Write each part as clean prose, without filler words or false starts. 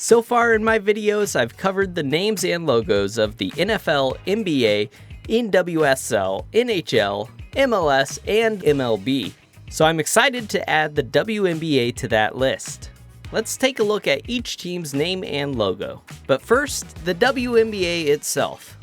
So far in my videos, I've covered the names and logos of the NFL, NBA, NWSL, NHL, MLS, and MLB. So I'm excited to add the WNBA to that list. Let's take a look at each team's name and logo. But first, the WNBA itself.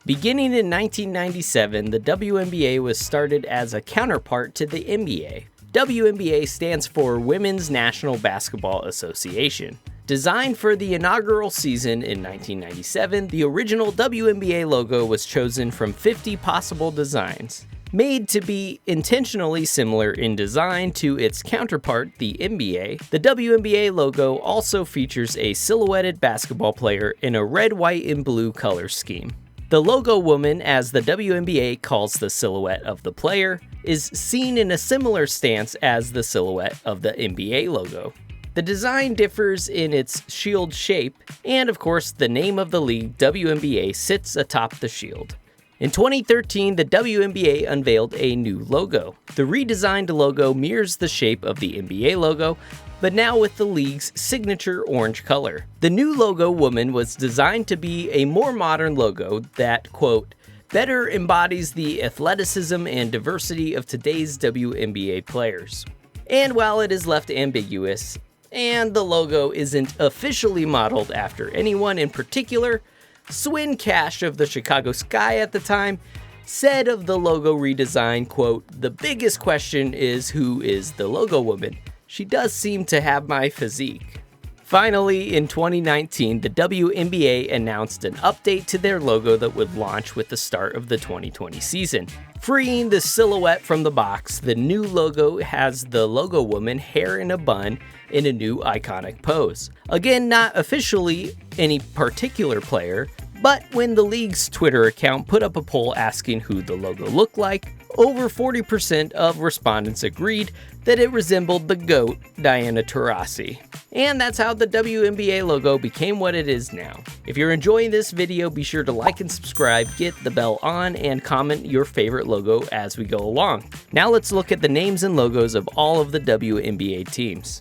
Beginning in 1997, the WNBA was started as a counterpart to the NBA. WNBA stands for Women's National Basketball Association. Designed for the inaugural season in 1997, the original WNBA logo was chosen from 50 possible designs. Made to be intentionally similar in design to its counterpart, the NBA, the WNBA logo also features a silhouetted basketball player in a red, white, and blue color scheme. The logo woman, as the WNBA calls the silhouette of the player, is seen in a similar stance as the silhouette of the NBA logo. The design differs in its shield shape, and of course the name of the league, WNBA, sits atop the shield. In 2013, the WNBA unveiled a new logo. The redesigned logo mirrors the shape of the NBA logo, but now with the league's signature orange color. The new logo woman was designed to be a more modern logo that, quote, better embodies the athleticism and diversity of today's WNBA players. And while it is left ambiguous, and the logo isn't officially modeled after anyone in particular, Swin Cash of the Chicago Sky at the time said of the logo redesign, quote, the biggest question is who is the logo woman? She does seem to have my physique. Finally, in 2019, the WNBA announced an update to their logo that would launch with the start of the 2020 season. Freeing the silhouette from the box, the new logo has the logo woman hair in a bun in a new iconic pose. Again, not officially any particular player, but when the league's Twitter account put up a poll asking who the logo looked like, over 40% of respondents agreed that it resembled the GOAT, Diana Taurasi. And that's how the WNBA logo became what it is now. If you're enjoying this video, be sure to like and subscribe, get the bell on, and comment your favorite logo as we go along. Now let's look at the names and logos of all of the WNBA teams.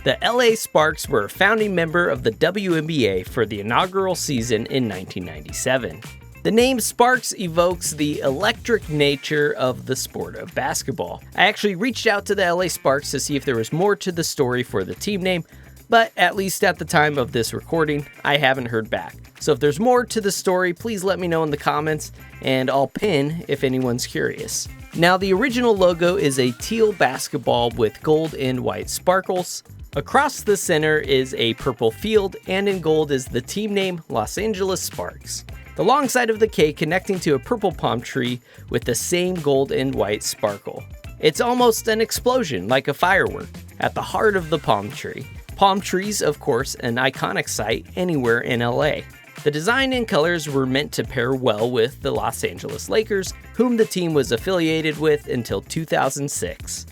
The LA Sparks were a founding member of the WNBA for the inaugural season in 1997. The name Sparks evokes the electric nature of the sport of basketball. I actually reached out to the LA Sparks to see if there was more to the story for the team name, but at least at the time of this recording, I haven't heard back. So if there's more to the story, please let me know in the comments, and I'll pin if anyone's curious. Now, the original logo is a teal basketball with gold and white sparkles. Across the center is a purple field, and in gold is the team name, Los Angeles Sparks. The long side of the K connecting to a purple palm tree with the same gold and white sparkle. It's almost an explosion, like a firework, at the heart of the palm tree. Palm trees, of course, an iconic sight anywhere in LA. The design and colors were meant to pair well with the Los Angeles Lakers, whom the team was affiliated with until 2006.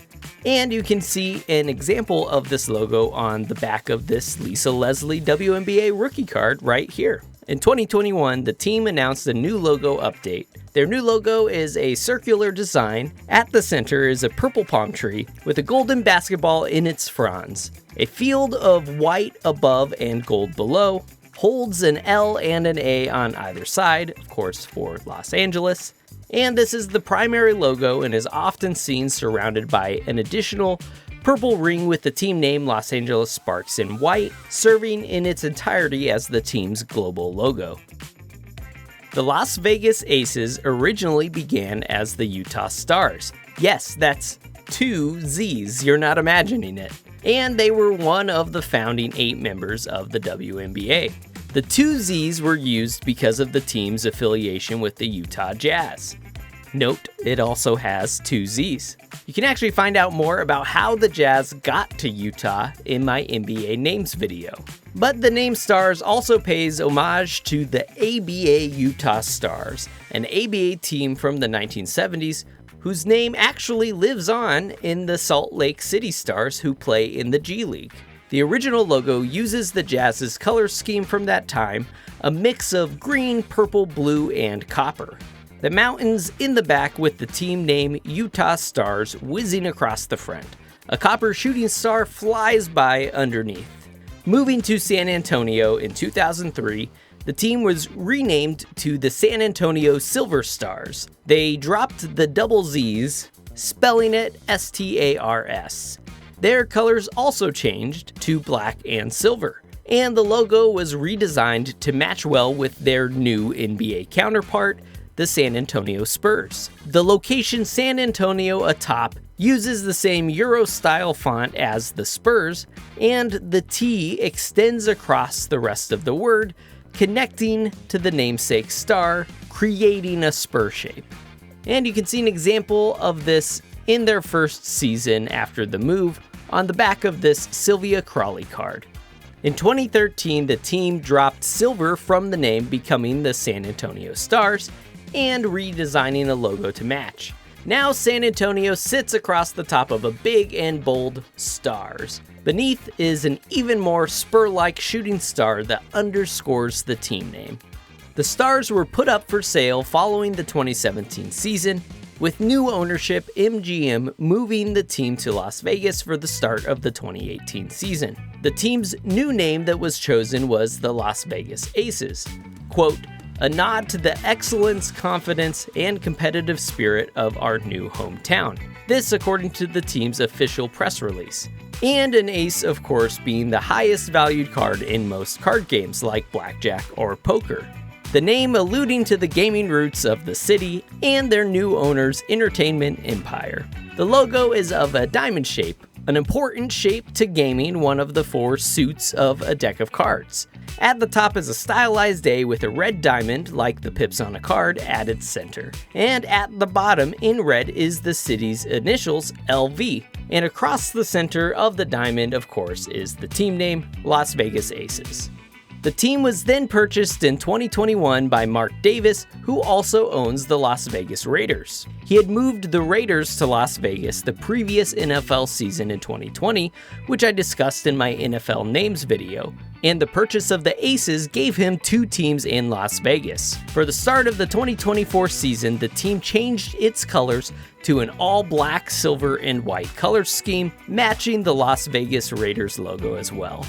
And you can see an example of this logo on the back of this Lisa Leslie WNBA rookie card right here. In 2021, the team announced a new logo update. Their new logo is a circular design. At the center is a purple palm tree with a golden basketball in its fronds. A field of white above and gold below holds an L and an A on either side, of course for Los Angeles. And this is the primary logo and is often seen surrounded by an additional purple ring with the team name Los Angeles Sparks in white, serving in its entirety as the team's global logo. The Las Vegas Aces originally began as the Utah Stars. Yes, that's 2 Z's, you're not imagining it. And they were one of the founding 8 members of the WNBA. The 2 Z's were used because of the team's affiliation with the Utah Jazz. Note, it also has 2 Z's. You can actually find out more about how the Jazz got to Utah in my NBA names video. But the name Stars also pays homage to the ABA Utah Stars, an ABA team from the 1970s whose name actually lives on in the Salt Lake City Stars who play in the G League. The original logo uses the Jazz's color scheme from that time, a mix of green, purple, blue, and copper. The mountains in the back with the team name Utah Stars whizzing across the front. A copper shooting star flies by underneath. Moving to San Antonio in 2003, the team was renamed to the San Antonio Silver Stars. They dropped the double Z's, spelling it STARS. Their colors also changed to black and silver, and the logo was redesigned to match well with their new NBA counterpart, the San Antonio Spurs. The location San Antonio atop uses the same Euro-style font as the Spurs, and the T extends across the rest of the word, connecting to the namesake star, creating a spur shape. And you can see an example of this in their first season after the move on the back of this Sylvia Crawley card. In 2013, the team dropped silver from the name, becoming the San Antonio Stars, and redesigning a logo to match. Now San Antonio sits across the top of a big and bold stars. Beneath is an even more spur-like shooting star that underscores the team name. The stars were put up for sale following the 2017 season, with new ownership MGM moving the team to Las Vegas for the start of the 2018 season. The team's new name that was chosen was the Las Vegas Aces. Quote, a nod to the excellence, confidence, and competitive spirit of our new hometown. This according to the team's official press release. And an ace, of course, being the highest valued card in most card games like blackjack or poker. The name alluding to the gaming roots of the city and their new owner's entertainment empire. The logo is of a diamond shape, an important shape to gaming, one of the 4 suits of a deck of cards. At the top is a stylized A with a red diamond, like the pips on a card, at its center. And at the bottom, in red, is the city's initials, LV. And across the center of the diamond, of course, is the team name, Las Vegas Aces. The team was then purchased in 2021 by Mark Davis, who also owns the Las Vegas Raiders. He had moved the Raiders to Las Vegas the previous NFL season in 2020, which I discussed in my NFL names video, and the purchase of the Aces gave him 2 teams in Las Vegas. For the start of the 2024 season, the team changed its colors to an all-black, silver, and white color scheme, matching the Las Vegas Raiders logo as well.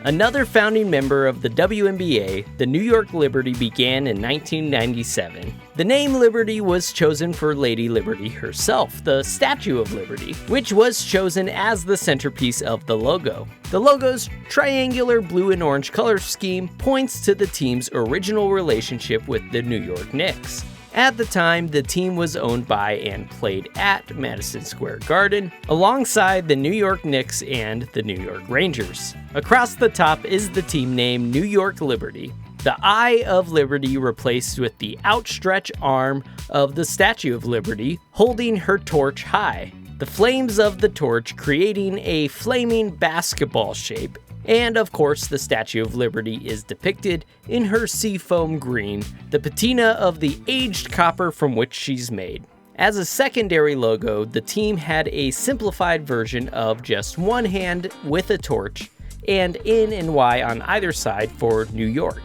Another founding member of the WNBA, the New York Liberty, began in 1997. The name Liberty was chosen for Lady Liberty herself, the Statue of Liberty, which was chosen as the centerpiece of the logo. The logo's triangular blue and orange color scheme points to the team's original relationship with the New York Knicks. At the time, the team was owned by and played at Madison Square Garden, alongside the New York Knicks and the New York Rangers. Across the top is the team name New York Liberty, the Eye of Liberty replaced with the outstretched arm of the Statue of Liberty, holding her torch high. The flames of the torch creating a flaming basketball shape. And of course, the Statue of Liberty is depicted in her seafoam green, the patina of the aged copper from which she's made. As a secondary logo, the team had a simplified version of just one hand with a torch, and N and Y on either side for New York.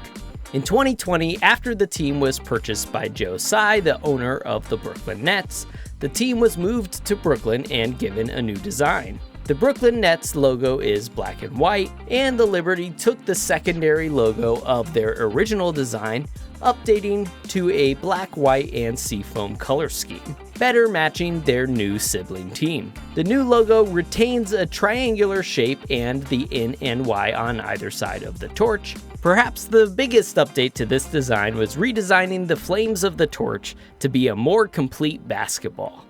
In 2020, after the team was purchased by Joe Tsai, the owner of the Brooklyn Nets, the team was moved to Brooklyn and given a new design. The Brooklyn Nets logo is black and white, and the Liberty took the secondary logo of their original design, updating to a black, white, and seafoam color scheme, better matching their new sibling team. The new logo retains a triangular shape and the N and Y on either side of the torch. Perhaps the biggest update to this design was redesigning the flames of the torch to be a more complete basketball.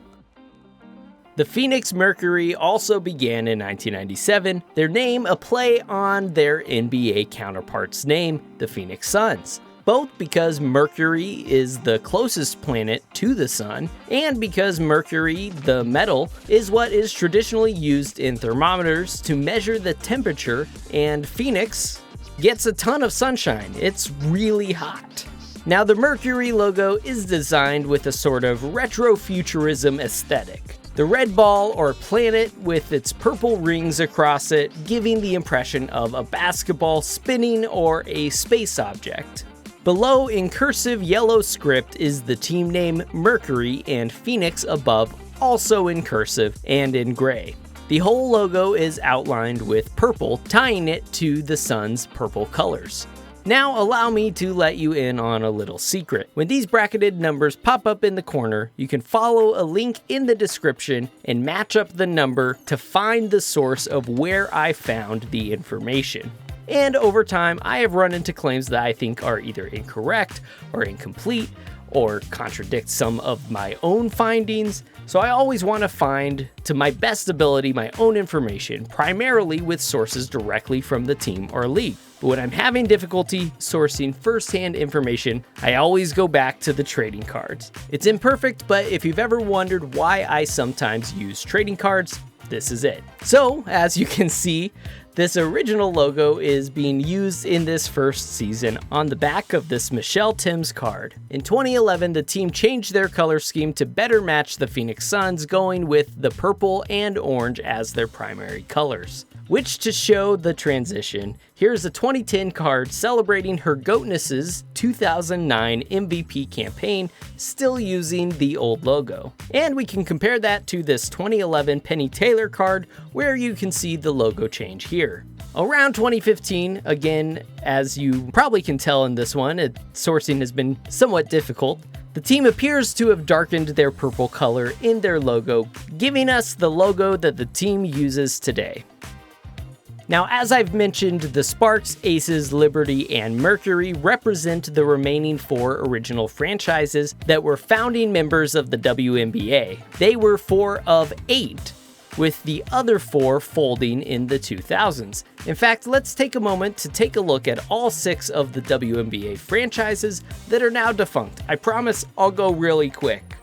The Phoenix Mercury also began in 1997, their name a play on their NBA counterpart's name, the Phoenix Suns, both because Mercury is the closest planet to the sun, and because Mercury, the metal, is what is traditionally used in thermometers to measure the temperature, and Phoenix gets a ton of sunshine. It's really hot. Now, the Mercury logo is designed with a sort of retrofuturism aesthetic. The red ball or planet with its purple rings across it, giving the impression of a basketball spinning or a space object. Below in cursive yellow script is the team name Mercury, and Phoenix above, also in cursive and in gray. The whole logo is outlined with purple, tying it to the Sun's purple colors. Now allow me to let you in on a little secret. When these bracketed numbers pop up in the corner, you can follow a link in the description and match up the number to find the source of where I found the information. And over time, I have run into claims that I think are either incorrect or incomplete or contradict some of my own findings. So I always want to find, to my best ability, my own information, primarily with sources directly from the team or league. But when I'm having difficulty sourcing first-hand information, I always go back to the trading cards. It's imperfect, but if you've ever wondered why I sometimes use trading cards, this is it. So, as you can see, this original logo is being used in this first season on the back of this Michelle Timms card. In 2011, the team changed their color scheme to better match the Phoenix Suns, going with the purple and orange as their primary colors. Which, to show the transition, here's a 2010 card celebrating her GOATness's 2009 MVP campaign, still using the old logo. And we can compare that to this 2011 Penny Taylor card, where you can see the logo change here. Around 2015, again, as you probably can tell in this one, sourcing has been somewhat difficult. The team appears to have darkened their purple color in their logo, giving us the logo that the team uses today. Now, as I've mentioned, the Sparks, Aces, Liberty, and Mercury represent the remaining 4 original franchises that were founding members of the WNBA. They were 4 of 8, with the other 4 folding in the 2000s. In fact, let's take a moment to take a look at all 6 of the WNBA franchises that are now defunct. I promise I'll go really quick.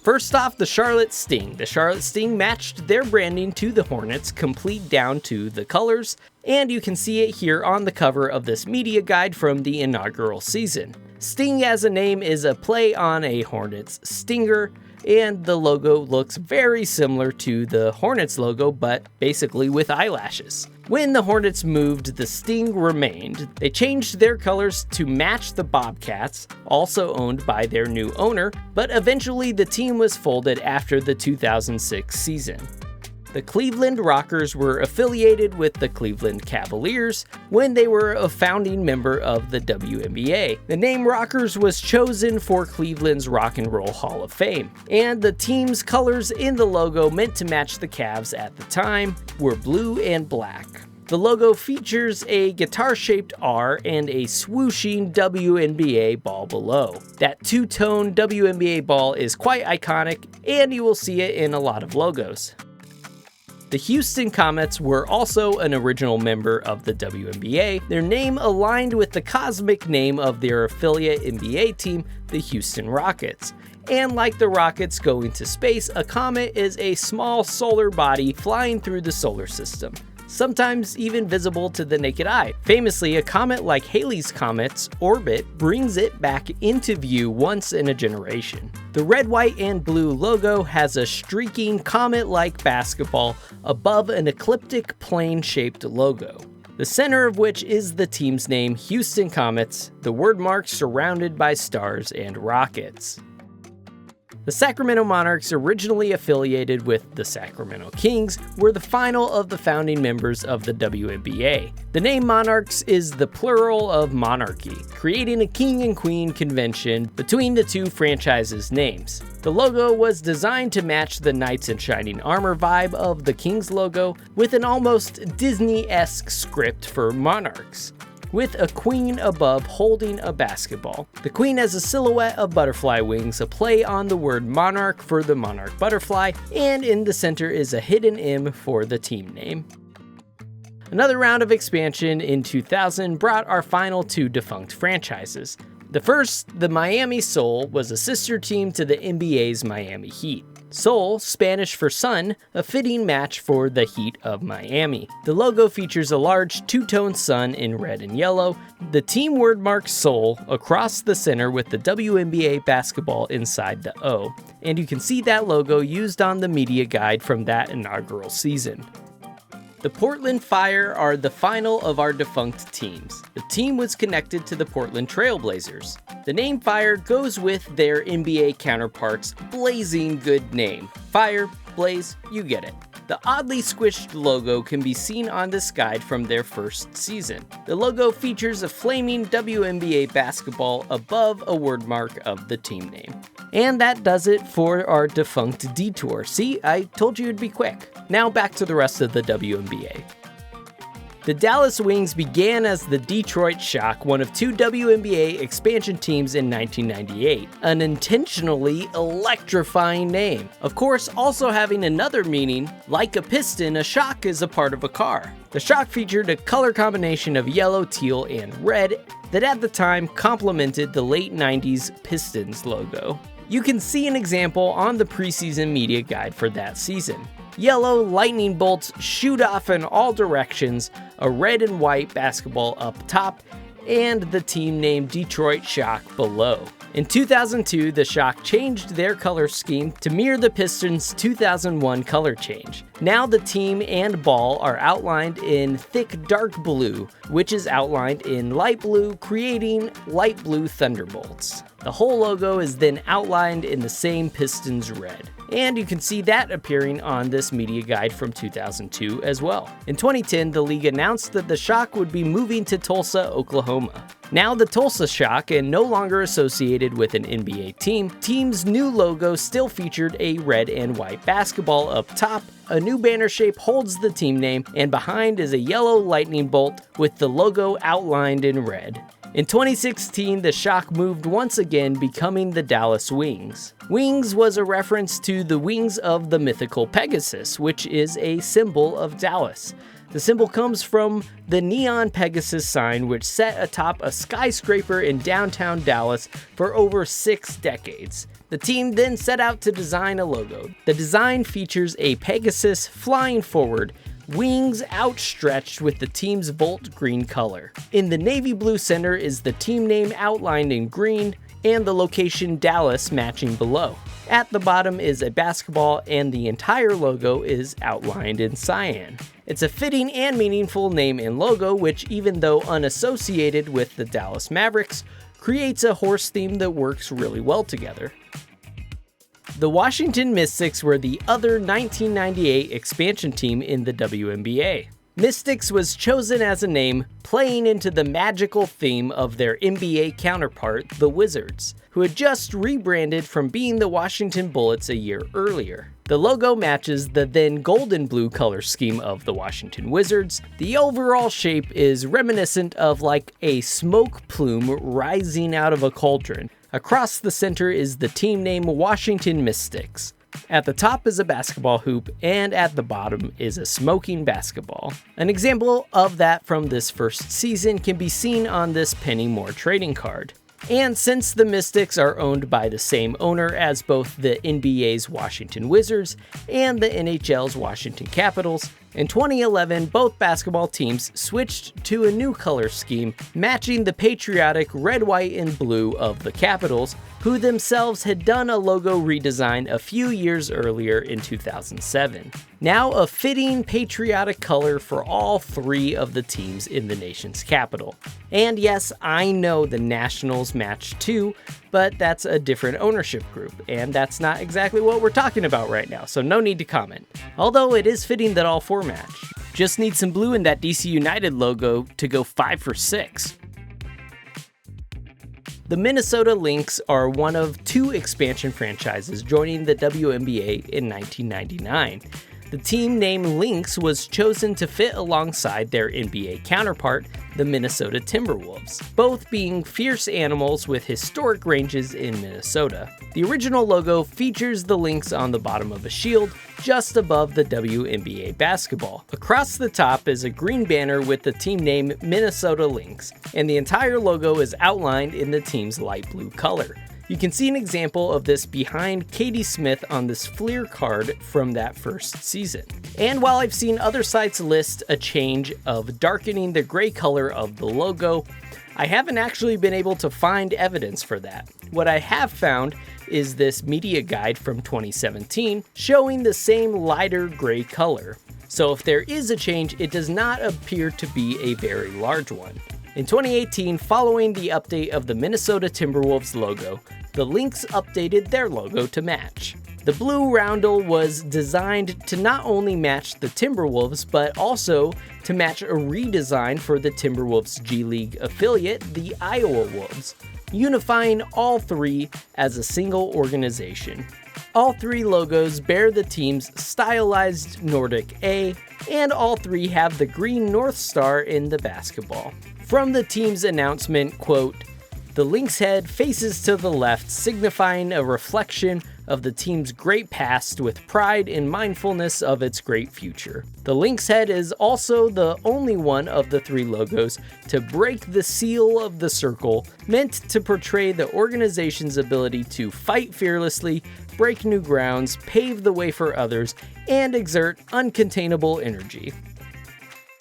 First off, the Charlotte Sting. The Charlotte Sting matched their branding to the Hornets, complete down to the colors, and you can see it here on the cover of this media guide from the inaugural season. Sting as a name is a play on a Hornets stinger, and the logo looks very similar to the Hornets logo, but basically with eyelashes. When the Hornets moved, the Sting remained. They changed their colors to match the Bobcats, also owned by their new owner, but eventually the team was folded after the 2006 season. The Cleveland Rockers were affiliated with the Cleveland Cavaliers when they were a founding member of the WNBA. The name Rockers was chosen for Cleveland's Rock and Roll Hall of Fame, and the team's colors in the logo, meant to match the Cavs at the time, were blue and black. The logo features a guitar-shaped R and a swooshing WNBA ball below. That two-tone WNBA ball is quite iconic, and you will see it in a lot of logos. The Houston Comets were also an original member of the WNBA. Their name aligned with the cosmic name of their affiliate NBA team, the Houston Rockets. And like the Rockets going to space, a comet is a small solar body flying through the solar system, sometimes even visible to the naked eye. Famously, a comet like Halley's Comet's orbit brings it back into view once in a generation. The red, white, and blue logo has a streaking comet-like basketball above an ecliptic plane-shaped logo, the center of which is the team's name, Houston Comets, the word mark surrounded by stars and rockets. The Sacramento Monarchs, originally affiliated with the Sacramento Kings, were the final of the founding members of the WNBA. The name Monarchs is the plural of monarchy, creating a king and queen convention between the two franchises' names. The logo was designed to match the knights in shining armor vibe of the Kings logo, with an almost Disney-esque script for Monarchs, with a queen above holding a basketball. The queen has a silhouette of butterfly wings, a play on the word monarch for the monarch butterfly, and in the center is a hidden M for the team name. Another round of expansion in 2000 brought our final 2 defunct franchises. The first, the Miami Soul, was a sister team to the NBA's Miami Heat. Soul, Spanish for sun, a fitting match for the Heat of Miami. The logo features a large two-tone sun in red and yellow. The team word marks Soul across the center with the WNBA basketball inside the O, and you can see that logo used on the media guide from that inaugural season. The Portland Fire are the final of our defunct teams. The team was connected to the Portland Trail Blazers. The name Fire goes with their NBA counterparts' blazing good name. Fire, blaze, you get it. The oddly squished logo can be seen on this guide from their first season. The logo features a flaming WNBA basketball above a word mark of the team name. And that does it for our defunct detour. See, I told you it'd be quick. Now back to the rest of the WNBA. The Dallas Wings began as the Detroit Shock, one of 2 WNBA expansion teams in 1998, an intentionally electrifying name. Of course, also having another meaning, like a piston, a shock is a part of a car. The shock featured a color combination of yellow, teal, and red that at the time complemented the late 90s Pistons logo. You can see an example on the preseason media guide for that season. Yellow lightning bolts shoot off in all directions, a red and white basketball up top, and the team name Detroit Shock below. In 2002, the Shock changed their color scheme to mirror the Pistons' 2001 color change. Now the team and ball are outlined in thick dark blue, which is outlined in light blue, creating light blue thunderbolts. The whole logo is then outlined in the same Pistons red. And you can see that appearing on this media guide from 2002 as well. In 2010, the league announced that the Shock would be moving to Tulsa, Oklahoma. Now the Tulsa Shock, and no longer associated with an NBA team, team's new logo still featured a red and white basketball up top. A new banner shape holds the team name, and behind is a yellow lightning bolt with the logo outlined in red. In 2016, the Shock moved once again, becoming the Dallas Wings. Wings was a reference to the wings of the mythical Pegasus, which is a symbol of Dallas. The symbol comes from the neon Pegasus sign, which sat atop a skyscraper in downtown Dallas for over 6 decades. The team then set out to design a logo. The design features a Pegasus flying forward, wings outstretched with the team's Volt green color. In the navy blue center is the team name outlined in green, and the location Dallas matching below. At the bottom is a basketball, and the entire logo is outlined in cyan. It's a fitting and meaningful name and logo, which, even though unassociated with the Dallas Mavericks, creates a horse theme that works really well together. The Washington Mystics were the other 1998 expansion team in the WNBA. Mystics was chosen as a name playing into the magical theme of their NBA counterpart, the Wizards, who had just rebranded from being the Washington Bullets a year earlier. The logo matches the then golden blue color scheme of the Washington Wizards. The overall shape is reminiscent of like a smoke plume rising out of a cauldron. Across the center is the team name Washington Mystics. At the top is a basketball hoop, and at the bottom is a smoking basketball. An example of that from this first season can be seen on this Penny Moore trading card. And since the Mystics are owned by the same owner as both the NBA's Washington Wizards and the NHL's Washington Capitals, in 2011 both basketball teams switched to a new color scheme matching the patriotic red, white, and blue of the Capitals, who themselves had done a logo redesign a few years earlier in 2007. Now a fitting patriotic color for all 3 of the teams in the nation's capital. And yes, I know the Nationals match too, but that's a different ownership group, and that's not exactly what we're talking about right now, so no need to comment. Although it is fitting that all 4 match. Just need some blue in that DC United logo to go 5 for 6. The Minnesota Lynx are one of 2 expansion franchises joining the WNBA in 1999. The team name Lynx was chosen to fit alongside their NBA counterpart, the Minnesota Timberwolves, both being fierce animals with historic ranges in Minnesota. The original logo features the Lynx on the bottom of a shield, just above the WNBA basketball. Across the top is a green banner with the team name Minnesota Lynx, and the entire logo is outlined in the team's light blue color. You can see an example of this behind Katie Smith on this Fleer card from that first season. And while I've seen other sites list a change of darkening the gray color of the logo, I haven't actually been able to find evidence for that. What I have found is this media guide from 2017 showing the same lighter gray color. So if there is a change, it does not appear to be a very large one. In 2018, following the update of the Minnesota Timberwolves logo, the Lynx updated their logo to match. The blue roundel was designed to not only match the Timberwolves, but also to match a redesign for the Timberwolves G League affiliate, the Iowa Wolves, unifying all three as a single organization. All three logos bear the team's stylized Nordic A, and all three have the green North Star in the basketball. From the team's announcement, quote, "The Lynx head faces to the left, signifying a reflection of the team's great past with pride and mindfulness of its great future. The Lynx head is also the only one of the three logos to break the seal of the circle, meant to portray the organization's ability to fight fearlessly, break new grounds, pave the way for others, and exert uncontainable energy."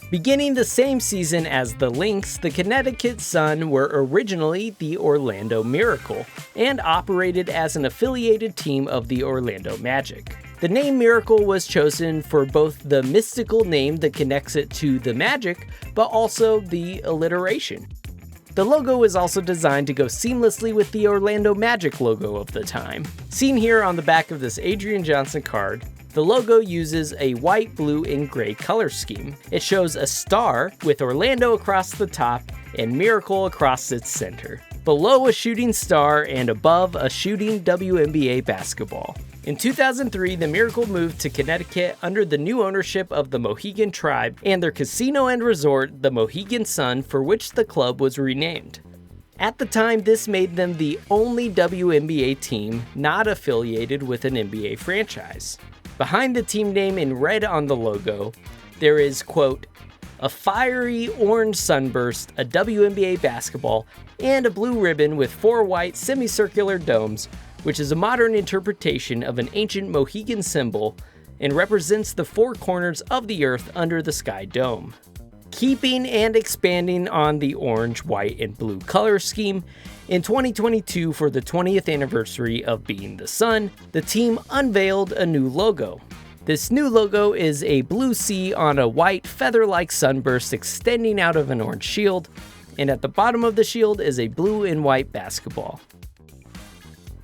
Beginning the same season as the Lynx, the Connecticut Sun were originally the Orlando Miracle, and operated as an affiliated team of the Orlando Magic. The name Miracle was chosen for both the mystical name that connects it to the Magic, but also the alliteration. The logo is also designed to go seamlessly with the Orlando Magic logo of the time. Seen here on the back of this Adrian Johnson card, the logo uses a white, blue, and gray color scheme. It shows a star with Orlando across the top and Miracle across its center. Below a shooting star and above a shooting WNBA basketball. In 2003, the Miracle moved to Connecticut under the new ownership of the Mohegan Tribe and their casino and resort, the Mohegan Sun, for which the club was renamed. At the time, this made them the only WNBA team not affiliated with an NBA franchise. Behind the team name in red on the logo, there is, quote, "a fiery orange sunburst, a WNBA basketball, and a blue ribbon with 4 white semicircular domes, which is a modern interpretation of an ancient Mohegan symbol and represents the 4 corners of the earth under the sky dome." Keeping and expanding on the orange, white, and blue color scheme, in 2022, for the 20th anniversary of being the Sun, the team unveiled a new logo. This new logo is a blue sea on a white feather-like sunburst extending out of an orange shield, and at the bottom of the shield is a blue and white basketball.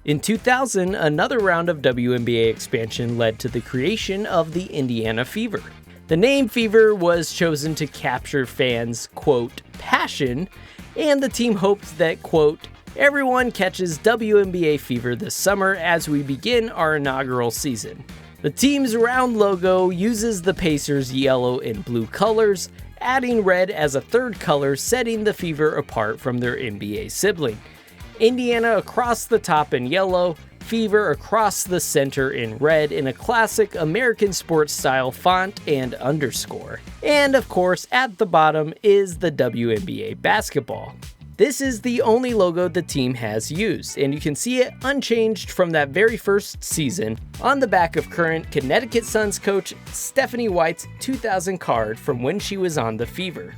In 2000, another round of WNBA expansion led to the creation of the Indiana Fever. The name Fever was chosen to capture fans' quote, "passion," and the team hoped that, quote, "everyone catches WNBA fever this summer as we begin our inaugural season." The team's round logo uses the Pacers' yellow and blue colors, adding red as a third color, setting the Fever apart from their NBA sibling. Indiana across the top in yellow, Fever across the center in red in a classic American sports style font and underscore. And of course, at the bottom is the WNBA basketball. This is the only logo the team has used, and you can see it unchanged from that very first season on the back of current Connecticut Suns coach Stephanie White's 2000 card from when she was on the Fever.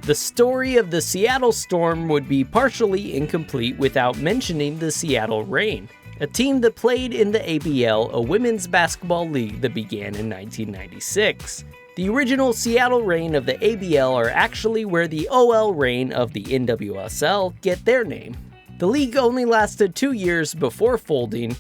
The story of the Seattle Storm would be partially incomplete without mentioning the Seattle Reign, a team that played in the ABL, a women's basketball league that began in 1996. The original Seattle Reign of the ABL are actually where the OL Reign of the NWSL get their name. The league only lasted 2 years before folding,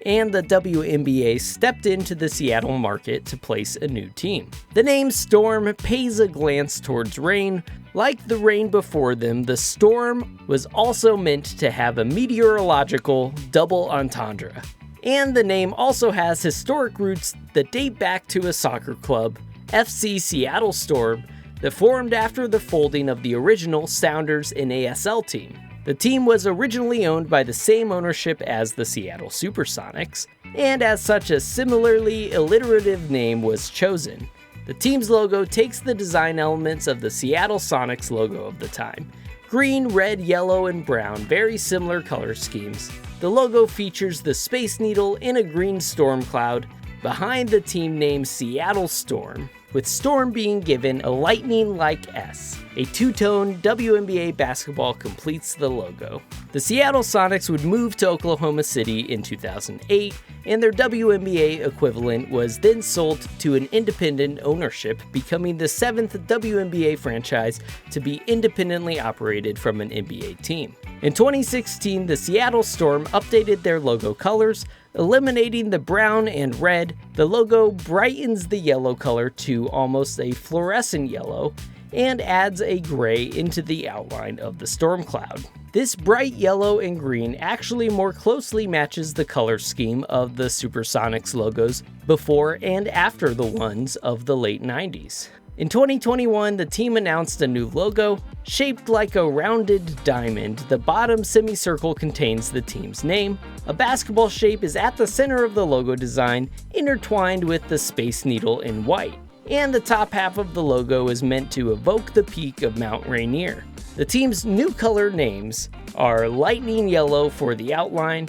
and the WNBA stepped into the Seattle market to place a new team. The name Storm pays a glance towards Reign. Like the Reign before them, the Storm was also meant to have a meteorological double entendre. And the name also has historic roots that date back to a soccer club, FC Seattle Storm, that formed after the folding of the original Sounders NASL team. The team was originally owned by the same ownership as the Seattle Supersonics, and as such a similarly alliterative name was chosen. The team's logo takes the design elements of the Seattle Sonics logo of the time. Green, red, yellow, and brown, very similar color schemes. The logo features the Space Needle in a green storm cloud behind the team named Seattle Storm, with Storm being given a lightning-like S. A two-tone WNBA basketball completes the logo. The Seattle Sonics would move to Oklahoma City in 2008, and their WNBA equivalent was then sold to an independent ownership, becoming the 7th WNBA franchise to be independently operated from an NBA team. In 2016, the Seattle Storm updated their logo colors, Eliminating the brown and red, the logo brightens the yellow color to almost a fluorescent yellow and adds a gray into the outline of the storm cloud. This bright yellow and green actually more closely matches the color scheme of the Supersonics logos before and after the ones of the late 90s. In 2021, the team announced a new logo. Shaped like a rounded diamond, the bottom semicircle contains the team's name. A basketball shape is at the center of the logo design, intertwined with the Space Needle in white. And the top half of the logo is meant to evoke the peak of Mount Rainier. The team's new color names are Lightning Yellow for the outline,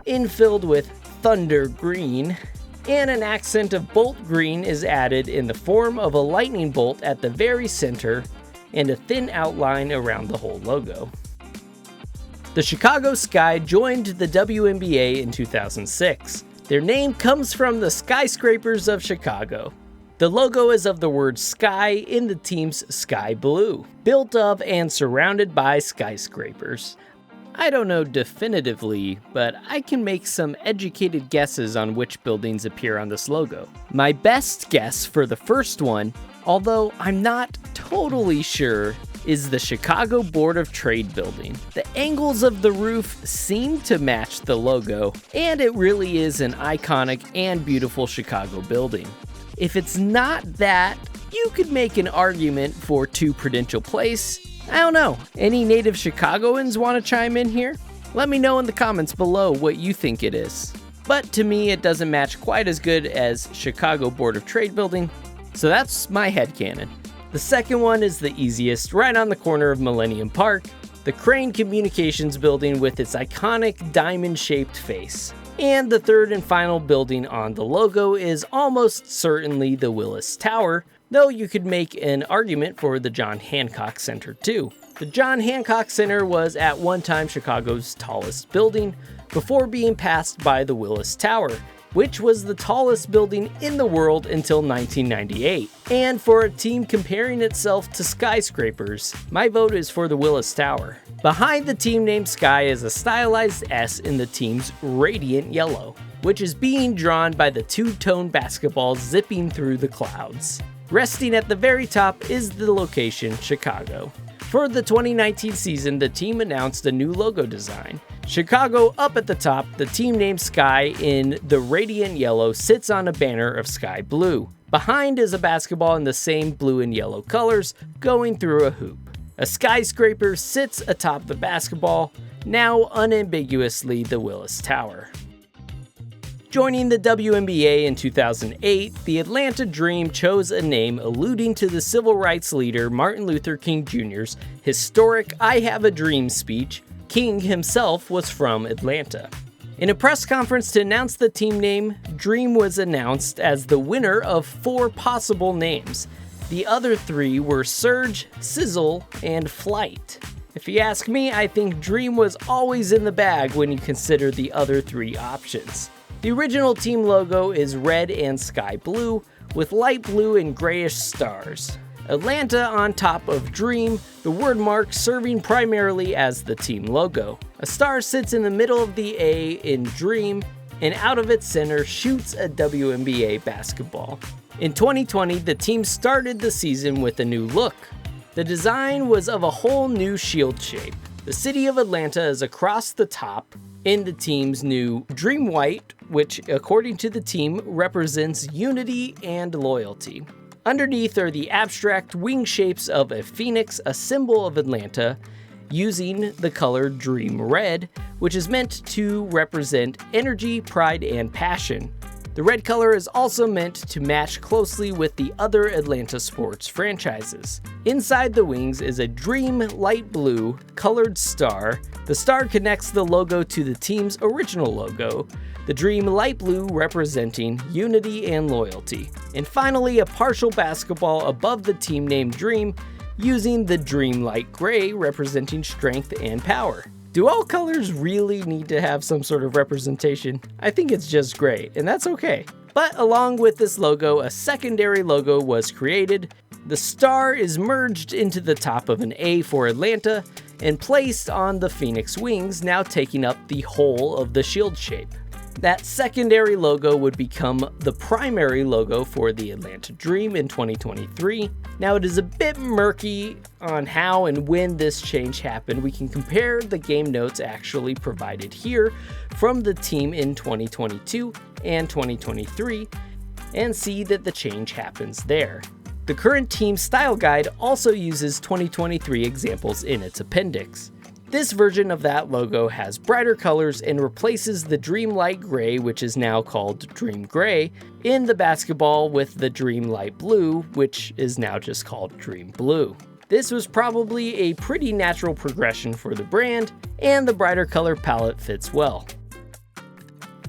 infilled with Thunder Green, and an accent of bolt green is added in the form of a lightning bolt at the very center and a thin outline around the whole logo. The Chicago Sky joined the WNBA in 2006. Their name comes from the skyscrapers of Chicago. The logo is of the word sky in the team's sky blue, built of and surrounded by skyscrapers. I don't know definitively, but I can make some educated guesses on which buildings appear on this logo. My best guess for the first one, although I'm not totally sure, is the Chicago Board of Trade building. The angles of the roof seem to match the logo, and it really is an iconic and beautiful Chicago building. If it's not that, you could make an argument for 2 Prudential Place. I don't know, any native Chicagoans want to chime in here? Let me know in the comments below what you think it is. But to me, it doesn't match quite as good as Chicago Board of Trade building, so that's my headcanon. The second one is the easiest, right on the corner of Millennium Park, the Crane Communications building with its iconic diamond-shaped face. And the third and final building on the logo is almost certainly the Willis Tower, though you could make an argument for the John Hancock Center too. The John Hancock Center was at one time Chicago's tallest building before being passed by the Willis Tower, which was the tallest building in the world until 1998. And for a team comparing itself to skyscrapers, my vote is for the Willis Tower. Behind the team name Sky is a stylized S in the team's radiant yellow, which is being drawn by the two-tone basketball zipping through the clouds. Resting at the very top is the location, Chicago. For the 2019 season, the team announced a new logo design. Chicago up at the top, the team name Sky in the radiant yellow sits on a banner of sky blue. Behind is a basketball in the same blue and yellow colors going through a hoop. A skyscraper sits atop the basketball, now unambiguously the Willis Tower. Joining the WNBA in 2008, the Atlanta Dream chose a name alluding to the civil rights leader Martin Luther King Jr.'s historic I Have a Dream speech. King himself was from Atlanta. In a press conference to announce the team name, Dream was announced as the winner of 4 possible names. The other 3 were Surge, Sizzle, and Flight. If you ask me, I think Dream was always in the bag when you consider the other 3 options. The original team logo is red and sky blue, with light blue and grayish stars. Atlanta on top of Dream, the word mark serving primarily as the team logo. A star sits in the middle of the A in Dream, and out of its center shoots a WNBA basketball. In 2020, the team started the season with a new look. The design was of a whole new shield shape. The city of Atlanta is across the top in the team's new Dream White, which, according to the team, represents unity and loyalty. Underneath are the abstract wing shapes of a phoenix, a symbol of Atlanta, using the color Dream Red, which is meant to represent energy, pride, and passion. The red color is also meant to match closely with the other Atlanta sports franchises. Inside the wings is a Dream light blue colored star. The star connects the logo to the team's original logo, the Dream light blue representing unity and loyalty. And finally, a partial basketball above the team named Dream, using the Dream light gray representing strength and power. Do all colors really need to have some sort of representation? I think it's just gray, and that's okay. But along with this logo, a secondary logo was created. The star is merged into the top of an A for Atlanta and placed on the Phoenix wings, now taking up the whole of the shield shape. That secondary logo would become the primary logo for the Atlanta Dream in 2023. Now, it is a bit murky on how and when this change happened. We can compare the game notes actually provided here from the team in 2022 and 2023 and see that the change happens there. The current team style guide also uses 2023 examples in its appendix. This version of that logo has brighter colors and replaces the Dream Light Gray, which is now called Dream Gray, in the basketball with the Dream Light Blue, which is now just called Dream Blue. This was probably a pretty natural progression for the brand, and the brighter color palette fits well.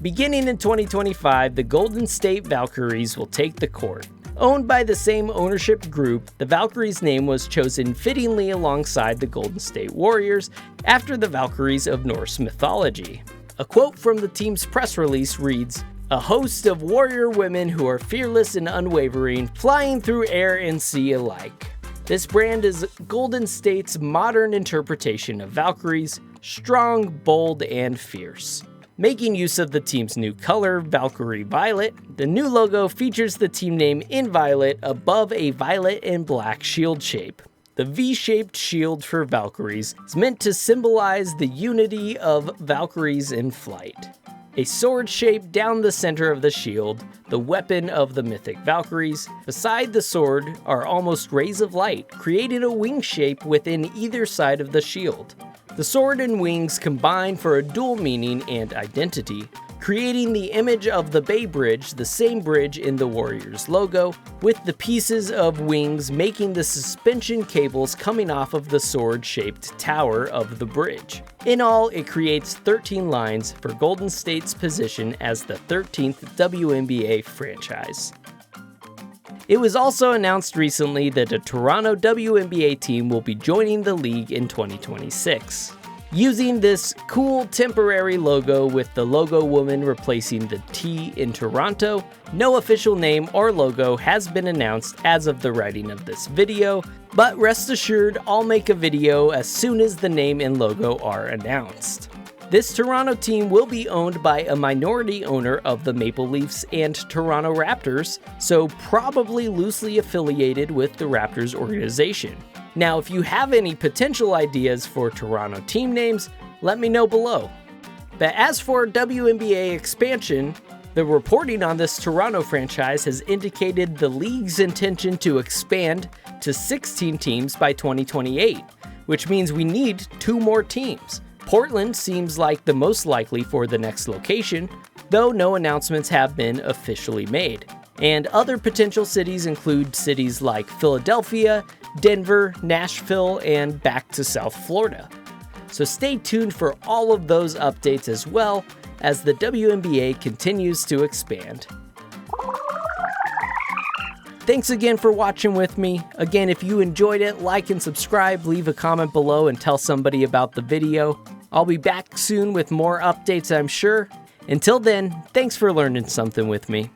Beginning in 2025, the Golden State Valkyries will take the court. Owned by the same ownership group, the Valkyries name was chosen fittingly alongside the Golden State Warriors after the Valkyries of Norse mythology. A quote from the team's press release reads, "A host of warrior women who are fearless and unwavering, flying through air and sea alike." This brand is Golden State's modern interpretation of Valkyries, strong, bold, and fierce. Making use of the team's new color, Valkyrie Violet, the new logo features the team name in violet above a violet and black shield shape. The V-shaped shield for Valkyries is meant to symbolize the unity of Valkyries in flight. A sword shape down the center of the shield, the weapon of the mythic Valkyries. Beside the sword are almost rays of light, creating a wing shape within either side of the shield. The sword and wings combine for a dual meaning and identity, creating the image of the Bay Bridge, the same bridge in the Warriors logo, with the pieces of wings making the suspension cables coming off of the sword-shaped tower of the bridge. In all, it creates 13 lines for Golden State's position as the 13th WNBA franchise. It was also announced recently that a Toronto WNBA team will be joining the league in 2026. Using this cool temporary logo with the logo woman replacing the T in Toronto, no official name or logo has been announced as of the writing of this video, but rest assured I'll make a video as soon as the name and logo are announced. This Toronto team will be owned by a minority owner of the Maple Leafs and Toronto Raptors, so probably loosely affiliated with the Raptors organization. Now, if you have any potential ideas for Toronto team names, let me know below. But as for WNBA expansion, the reporting on this Toronto franchise has indicated the league's intention to expand to 16 teams by 2028, which means we need 2 more teams. Portland seems like the most likely for the next location, though no announcements have been officially made. And other potential cities include cities like Philadelphia, Denver, Nashville, and back to South Florida. So stay tuned for all of those updates as well as the WNBA continues to expand. Thanks again for watching with me. Again, if you enjoyed it, like and subscribe, leave a comment below and tell somebody about the video. I'll be back soon with more updates, I'm sure. Until then, thanks for learning something with me.